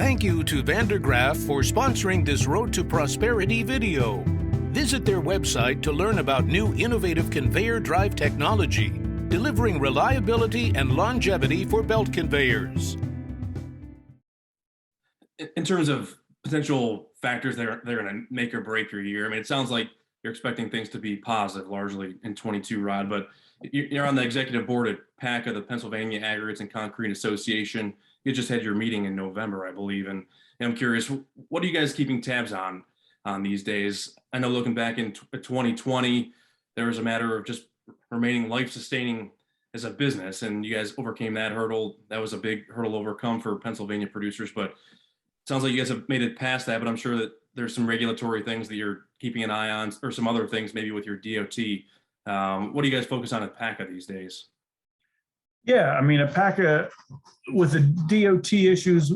Thank you to Vandergraaf for sponsoring this Road to Prosperity video. Visit their website to learn about new innovative conveyor drive technology, delivering reliability and longevity for belt conveyors. In terms of potential factors that are going to make or break your year, I mean, it sounds like you're expecting things to be positive largely in 22, Rod, but you're on the executive board at PACA, the Pennsylvania Aggregates and Concrete Association. You just had your meeting in November, I believe, and I'm curious, what are you guys keeping tabs on these days? I know looking back in 2020, there was a matter of just remaining life-sustaining as a business, and you guys overcame that hurdle. That was a big hurdle to overcome for Pennsylvania producers, but it sounds like you guys have made it past that, but I'm sure that there's some regulatory things that you're keeping an eye on, or some other things maybe with your DOT. What do you guys focus on at PACA these days? Yeah, I mean, at PACA, with the DOT issues,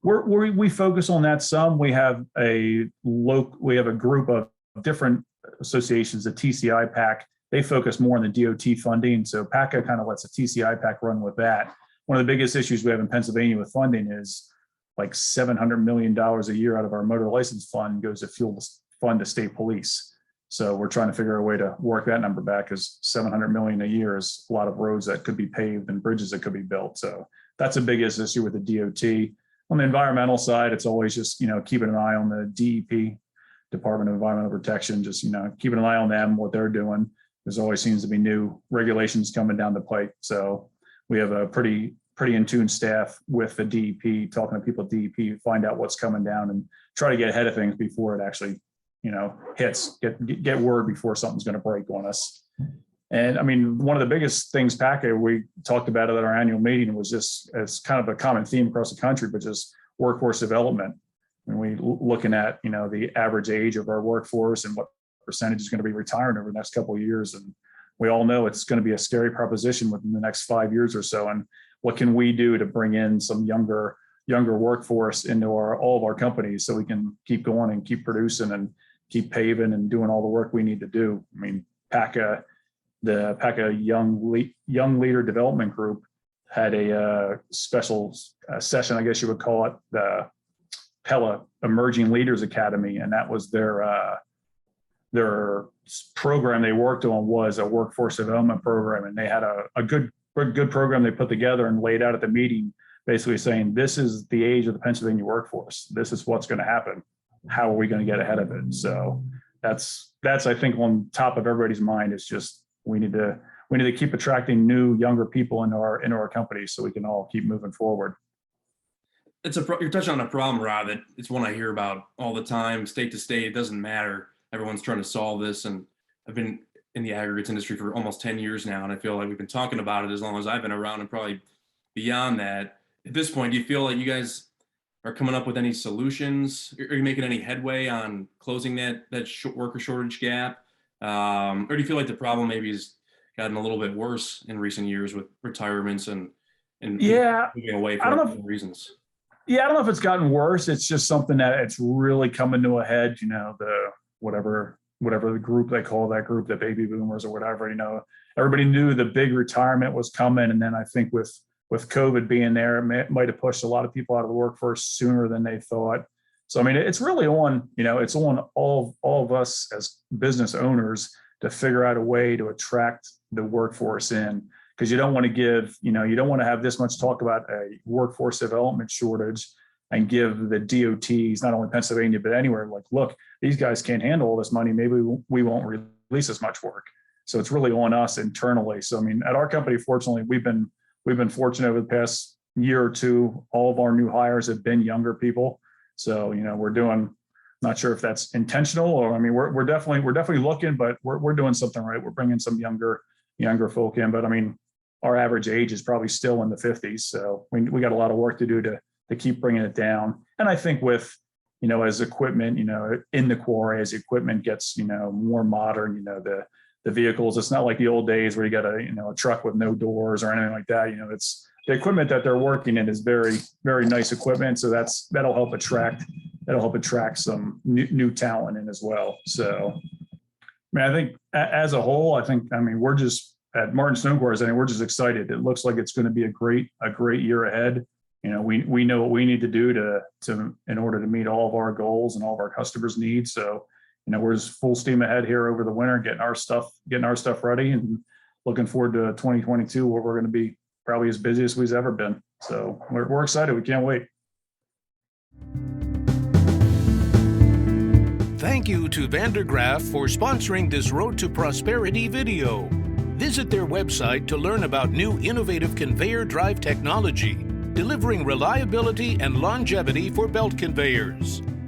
we focus on that some. We have a group of different associations, the TCI PAC. They focus more on the DOT funding. So PACA kind of lets the TCI PAC run with that. One of the biggest issues we have in Pennsylvania with funding is like $700 million a year out of our motor license fund goes to fund the state police. So we're trying to figure out a way to work that number back, because $700 million a year is a lot of roads that could be paved and bridges that could be built. So that's the biggest issue with the DOT. On the environmental side, it's always just, keeping an eye on the DEP, Department of Environmental Protection, just, keeping an eye on them, what they're doing. There's always seems to be new regulations coming down the pike. So we have a pretty in tune staff with the DEP, talking to people at DEP, find out what's coming down and try to get ahead of things before it actually hits, get word before something's going to break on us. And I mean, one of the biggest things PACA, we talked about it at our annual meeting, was just, as kind of a common theme across the country, but just workforce development. When we looking at, the average age of our workforce and what percentage is going to be retiring over the next couple of years. And we all know it's going to be a scary proposition within the next 5 years or so. And what can we do to bring in some younger workforce into all of our companies, so we can keep going and keep producing and keep paving and doing all the work we need to do. I mean, PACA, the PACA Young Leader Development Group had a special session, I guess you would call it, the PELA Emerging Leaders Academy, and that was their program they worked on, was a workforce development program, and they had a good program they put together and laid out at the meeting, basically saying, this is the age of the Pennsylvania workforce. This is what's going to happen. How are we going to get ahead of it? So that's I think on top of everybody's mind. Is just we need to keep attracting new, younger people into our companies, so we can all keep moving forward. You're touching on a problem, Rob, that it's one I hear about all the time, state to state. It doesn't matter. Everyone's trying to solve this, and I've been in the aggregates industry for almost 10 years now, and I feel like we've been talking about it as long as I've been around, and probably beyond that. At this point, do you feel like you guys are coming up with any solutions? Are you making any headway on closing that worker shortage gap? Or do you feel like the problem maybe has gotten a little bit worse in recent years with retirements and moving away for other reasons? Yeah, I don't know if it's gotten worse. It's just something that it's really coming to a head. The whatever the group they call that group, the baby boomers or whatever. Everybody knew the big retirement was coming, and then I think with COVID being there, it might have pushed a lot of people out of the workforce sooner than they thought. So, I mean, it's really on, it's on all of us as business owners to figure out a way to attract the workforce in, because you don't want to have this much talk about a workforce development shortage and give the DOTs, not only Pennsylvania, but anywhere, like, look, these guys can't handle all this money. Maybe we won't release as much work. So it's really on us internally. So, I mean, at our company, fortunately, we've been fortunate over the past year or two. All of our new hires have been younger people. So, we're doing, not sure if that's intentional, or, I mean, we're definitely looking, but we're doing something right. We're bringing some younger folk in, but I mean, our average age is probably still in the 50s. So we got a lot of work to do to keep bringing it down. And I think with, as equipment, in the quarry, as equipment gets, more modern, the vehicles, it's not like the old days where you got a truck with no doors or anything like that. It's the equipment that they're working in is very, very nice equipment. So that'll help attract some new talent in as well. So, I mean, I think as a whole, we're just at Martin Stone Quarries, we're just excited. It looks like it's going to be a great year ahead. we know what we need to do to in order to meet all of our goals and all of our customers' needs. So, we're just full steam ahead here over the winter, getting our stuff ready, and looking forward to 2022, where we're going to be probably as busy as we've ever been. So we're excited. We can't wait. Thank you to Vandergraaf for sponsoring this Road to Prosperity video. Visit their website to learn about new innovative conveyor drive technology, delivering reliability and longevity for belt conveyors.